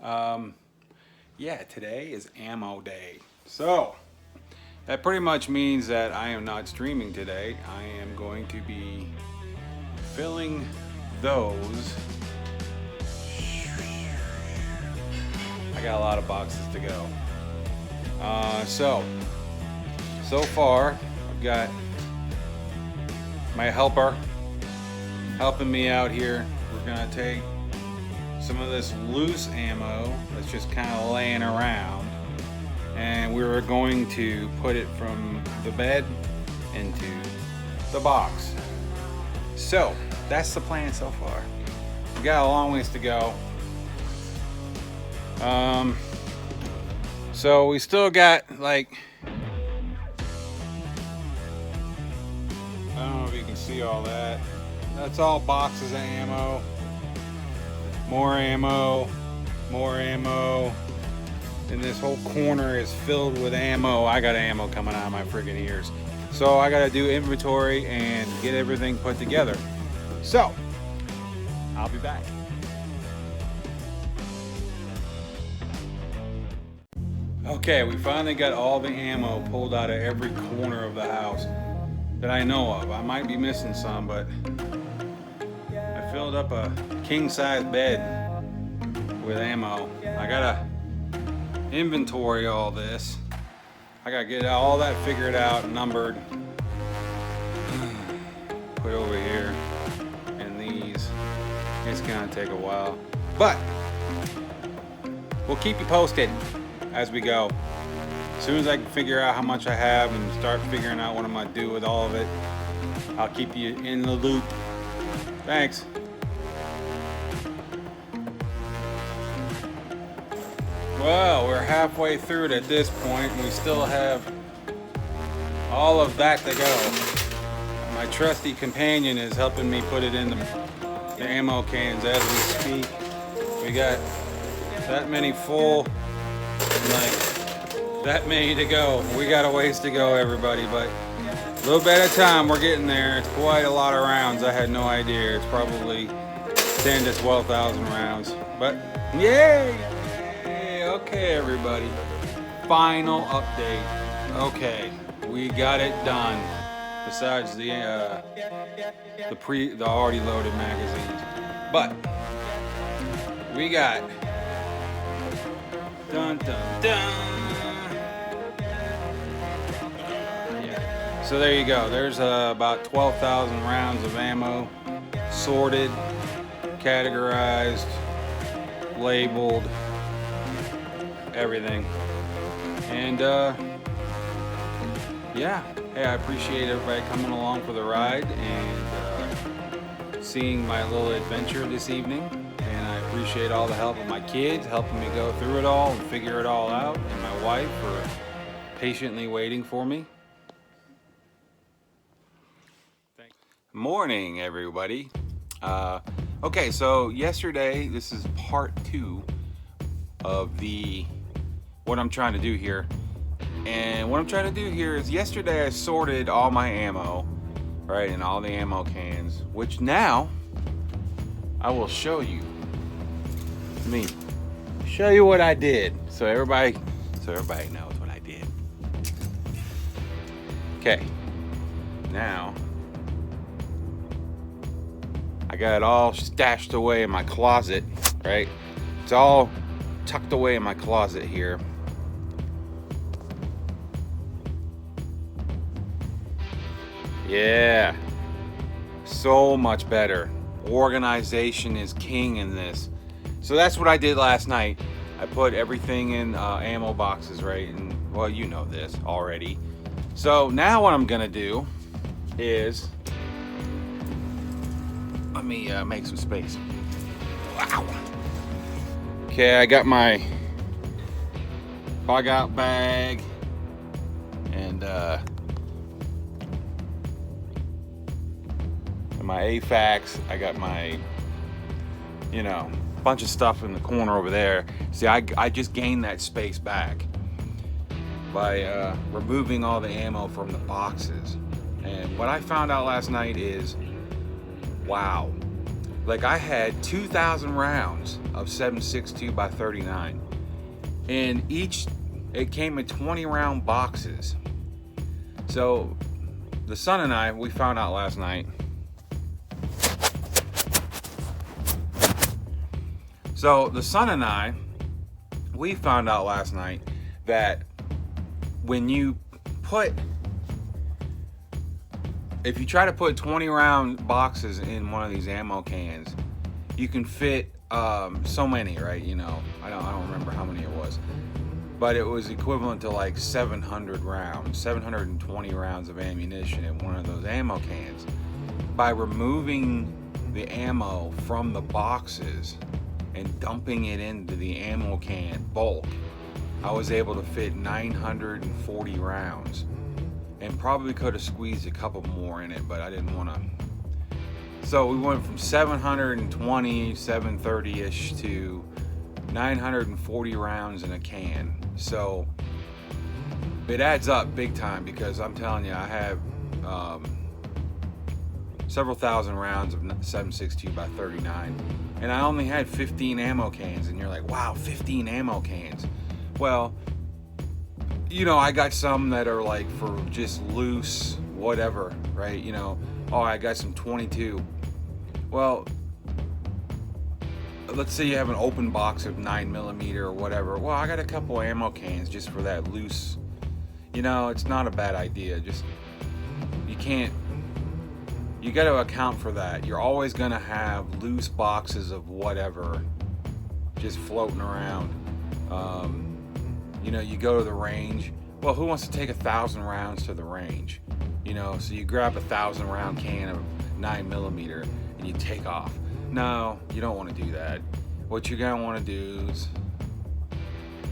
Yeah, today is ammo day. So, that pretty much means that I am not streaming today. I am going to be filling those. I got a lot of boxes to go. So far, I've got my helper helping me out here. We're gonna take some of this loose ammo that's just kind of laying around, and we were going to put it from the bed into the box. So that's the plan so far. We got a long ways to go. So we still got like, I don't know if you can see all that. That's all boxes of ammo. More ammo, more ammo. And this whole corner is filled with ammo. I got ammo coming out of my friggin' ears. So I gotta do inventory and get everything put together. So, I'll be back. Okay, we finally got all the ammo pulled out of every corner of the house that I know of. I might be missing some, but I filled up a king-size bed with ammo. I gotta inventory all this. I gotta get all that figured out, numbered, put over here, and these. It's gonna take a while, but we'll keep you posted as we go. As soon as I can figure out how much I have and start figuring out what I'm gonna do with all of it, I'll keep you in the loop. Thanks. Well, we're halfway through it at this point, and we still have all of that to go. My trusty companion is helping me put it in the ammo cans as we speak. We got that many full, like that many to go. We got a ways to go, everybody, but a little bit at a time. We're getting there. It's quite a lot of rounds. I had no idea. It's probably 10 to 12,000 rounds, but yay! Okay, everybody. Final update. Okay, we got it done. Besides the already loaded magazines, but we got dun dun dun. Yeah. So there you go. There's about 12,000 rounds of ammo, sorted, categorized, labeled, everything. And yeah, hey, I appreciate everybody coming along for the ride and seeing my little adventure this evening. And I appreciate all the help of my kids helping me go through it all and figure it all out, and my wife for patiently waiting for me. Morning, everybody. Okay, so yesterday, this is part 2 of what I'm trying to do here. And what I'm trying to do here is, yesterday I sorted all my ammo, right, in all the ammo cans, which now I will show you. Let me show you what I did, so everybody knows what I did. Okay, now I got it all stashed away in my closet, right? It's all tucked away in my closet here. Yeah, so much better. Organization is king in this. So that's what I did last night. I put everything in ammo boxes, right? And well, you know this already. So now what I'm gonna do is, let me make some space. Wow. Okay, I got my bug out bag and my AFAX. I got my, bunch of stuff in the corner over there. See, I just gained that space back by removing all the ammo from the boxes. And what I found out last night is, wow, Like I had 2,000 rounds of 7.62 by 39, and it came in 20 round boxes. So the son and I, we found out last night. So the son and I, we found out last night that when you if you try to put 20 round boxes in one of these ammo cans, you can fit so many, right? You know, I don't remember how many it was, but it was equivalent to like 700 rounds, 720 rounds of ammunition in one of those ammo cans. By removing the ammo from the boxes and dumping it into the ammo can bulk, I was able to fit 940 rounds. And probably could have squeezed a couple more in it, but I didn't want to. So we went from 720, 730-ish to 940 rounds in a can. So it adds up big time, because I'm telling you, I have several thousand rounds of 7.62 by 39, and I only had 15 ammo cans. And you're like, wow, 15 ammo cans. Well, you know, I got some that are like for just loose whatever, right? You know, oh, I got some 22. Well, let's say you have an open box of 9mm or whatever. Well, I got a couple ammo cans just for that loose. You know, it's not a bad idea. Just, you got to account for that. You're always going to have loose boxes of whatever just floating around. You know, you go to the range. Well, who wants to take 1,000 rounds to the range? You know, so you grab a 1,000 round can of 9mm and you take off. No, you don't want to do that. What you're gonna want to do is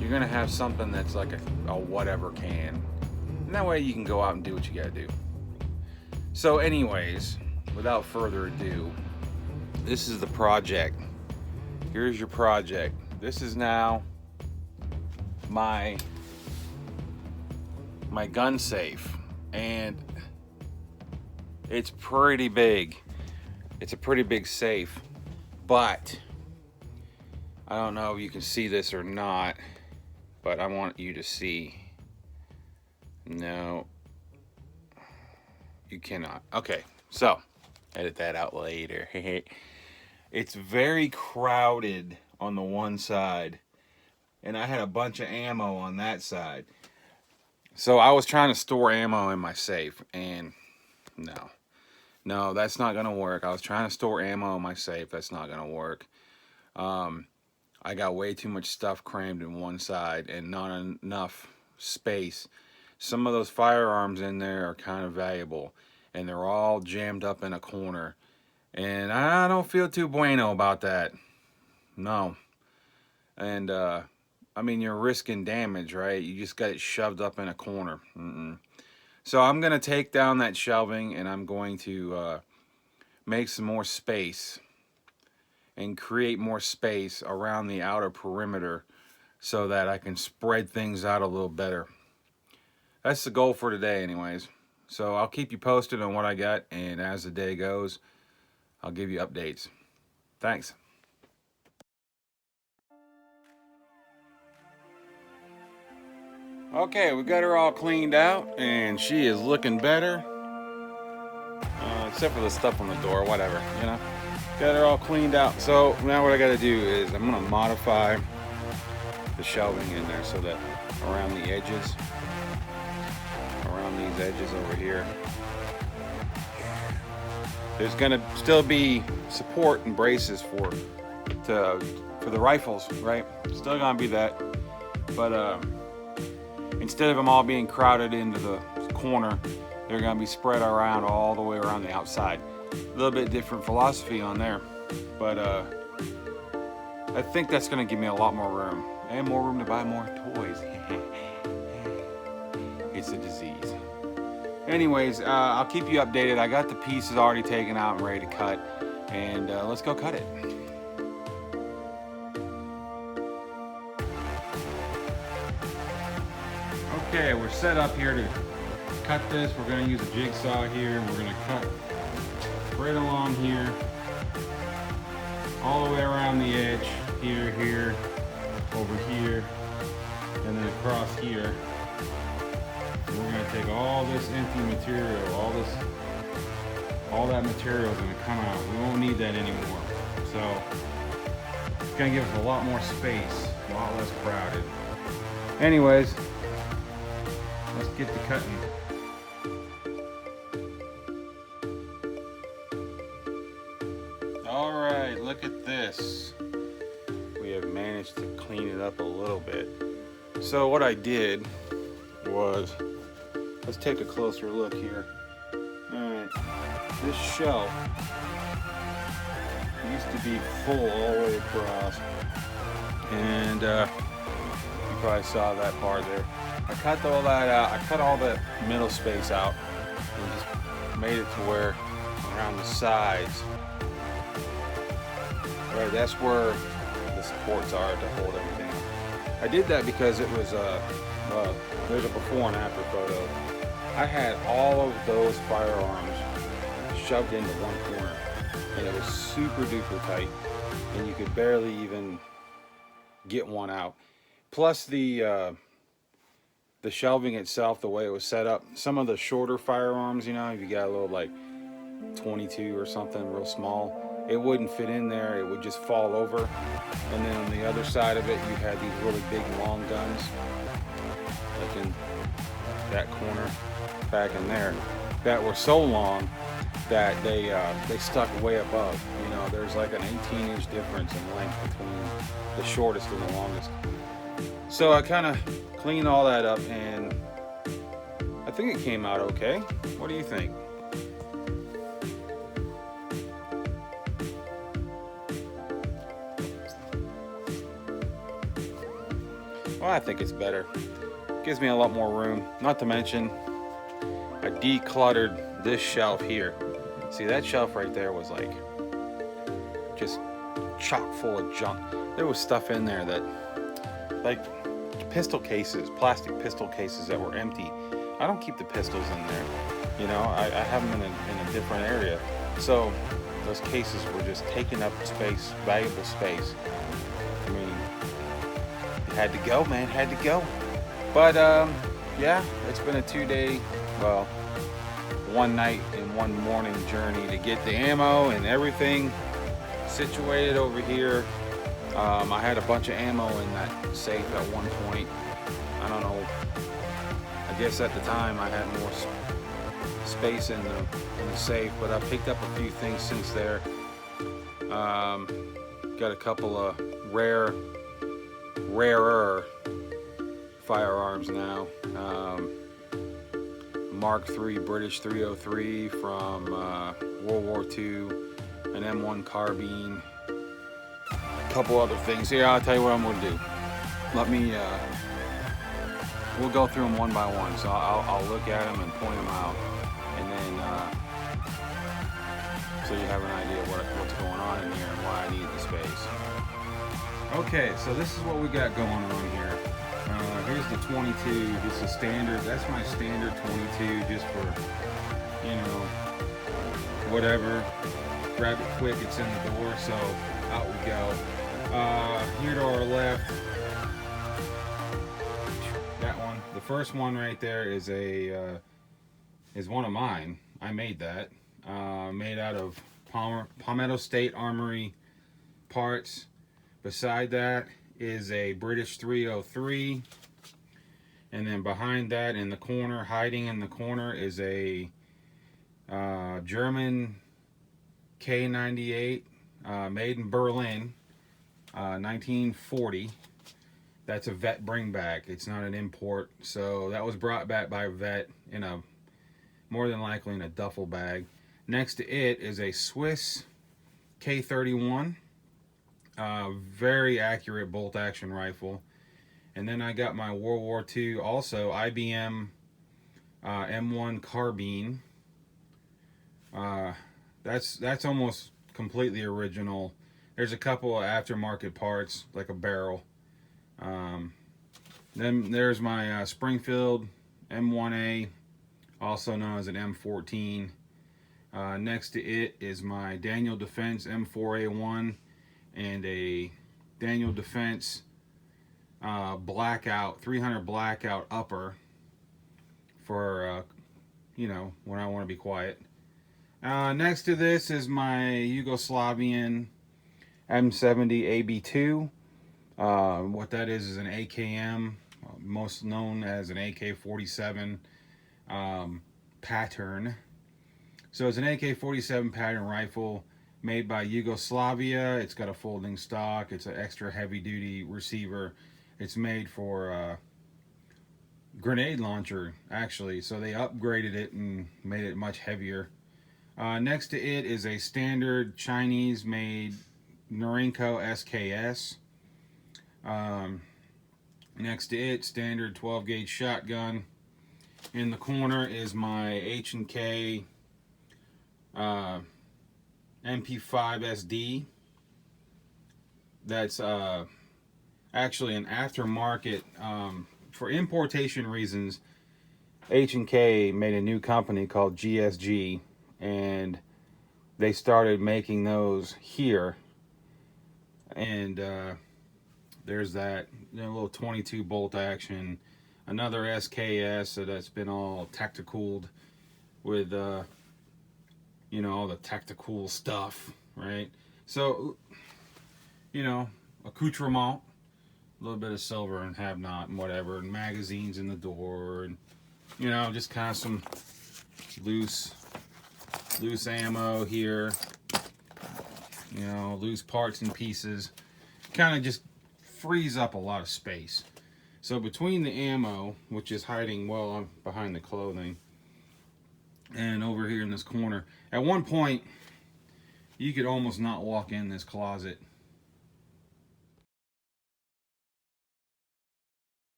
you're gonna have something that's like a whatever can, and that way you can go out and do what you gotta do. So anyways, without further ado, this is the project. Here's your project. This is now my gun safe, and it's pretty big. It's a pretty big safe, but I don't know if you can see this or not, but I want you to see. No, you cannot. Okay, so edit that out later. It's very crowded on the one side, and I had a bunch of ammo on that side. So I was trying to store ammo in my safe, and no, that's not gonna work. I was trying to store ammo in my safe. That's not gonna work. I got way too much stuff crammed in one side and not enough space. Some of those firearms in there are kind of valuable, and they're all jammed up in a corner, and I don't feel too bueno about that. No. And I mean, you're risking damage, right? You just got it shoved up in a corner. So I'm gonna take down that shelving, and I'm going to make some more space and create more space around the outer perimeter so that I can spread things out a little better. That's the goal for today anyways. So I'll keep you posted on what I got, and as the day goes, I'll give you updates. Thanks. Okay, we got her all cleaned out, and she is looking better. Except for the stuff on the door, whatever, you know. Got her all cleaned out. So now what I got to do is I'm going to modify the shelving in there so that around the edges, around these edges over here, there's going to still be support and braces for the rifles, right? Still going to be that, but instead of them all being crowded into the corner, they're going to be spread around all the way around the outside. A little bit different philosophy on there, but I think that's going to give me a lot more room, and more room to buy more toys. It's a disease. Anyways, I'll keep you updated. I got the pieces already taken out and ready to cut, and let's go cut it. Okay, we're set up here to cut this. We're going to use a jigsaw here, and we're going to cut right along here all the way around the edge, here, over here, and then across here. And we're gonna take all this empty material, all that material is gonna come out. We won't need that anymore. So it's gonna give us a lot more space, a lot less crowded. Anyways, let's get to cutting. All right, look at this. We have managed to clean it up a little bit. So what I did was, let's take a closer look here. All right, this shelf used to be full all the way across, and you probably saw that part there. I cut all that out. I cut all that middle space out and just made it to where around the sides. Right, that's where the supports are to hold everything up. I did that because it was there's a before and after photo. I had all of those firearms shoved into one corner, and it was super duper tight, and you could barely even get one out. Plus the shelving itself, the way it was set up, some of the shorter firearms, you know, if you got a little like 22 or something real small, it wouldn't fit in there, it would just fall over. And then on the other side of it, you had these really big long guns, like in that corner back in there, that were so long that they stuck way above. You know, there's like an 18-inch difference in length between the shortest and the longest. So I kind of cleaned all that up, and I think it came out okay. What do you think? Well, I think it's better. Gives me a lot more room. Not to mention, I decluttered this shelf here. See, that shelf right there was like just chock full of junk. There was stuff in there that, like pistol cases, plastic pistol cases that were empty. I don't keep the pistols in there. You know, I have them in a different area. So those cases were just taking up space, valuable space. I mean, had to go, man, had to go. But yeah, it's been a 2-day, well, 1 night and 1 morning journey to get the ammo and everything situated over here. I had a bunch of ammo in that safe at one point. I don't know, I guess at the time I had more space in the safe, but I picked up a few things since there. Got a couple of rarer firearms now. Mark III British 303 from World War II, an M1 carbine, a couple other things. Here, I'll tell you what I'm going to do. Let me, we'll go through them one by one. So I'll look at them and point them out, and then so you have an idea what's going on in here and why I need the space. Okay, so this is what we got going on here. Here's the 22. This is standard. That's my standard 22, just for, you know, whatever. Grab it quick. It's in the door. So out we go. Here to our left, that one. The first one right there is is one of mine. I made that. Made out of Palmetto State Armory parts. Beside that is a British 303, and then behind that in the corner, hiding in the corner, is a German K98, made in Berlin, 1940. That's a vet bring back. It's not an import, so that was brought back by a vet in a, more than likely in a duffel bag. Next to it is a Swiss K31. Very accurate bolt action rifle. And then I got my World War II, also IBM M1 carbine. That's almost completely original. There's a couple of aftermarket parts, like a barrel. Then there's my Springfield M1A, also known as an M14. Next to it is my Daniel Defense M4A1. and a Daniel Defense blackout 300 blackout upper for you know, when I want to be quiet. Next to this is my Yugoslavian M70 AB2. What that is an AKM, most known as an AK-47 pattern. So it's an AK-47 pattern rifle made by Yugoslavia. It's got a folding stock. It's an extra heavy-duty receiver. It's made for grenade launcher, actually. So they upgraded it and made it much heavier. Next to it is a standard Chinese-made Norinco SKS. Next to it, standard 12-gauge shotgun. In the corner is my H&K MP5SD. That's actually an aftermarket. For importation reasons, H&K made a new company called GSG, and they started making those here. And there's that, you know, little 22 bolt action, another SKS, so that's been all tacticaled with you know, all the tactical stuff, right? So, you know, accoutrement, a little bit of silver and have not and whatever, and magazines in the door, and you know, just kind of some loose ammo here, you know, loose parts and pieces. Kind of just frees up a lot of space. So between the ammo, which is hiding well behind the clothing, and over here in this corner, at one point you could almost not walk in this closet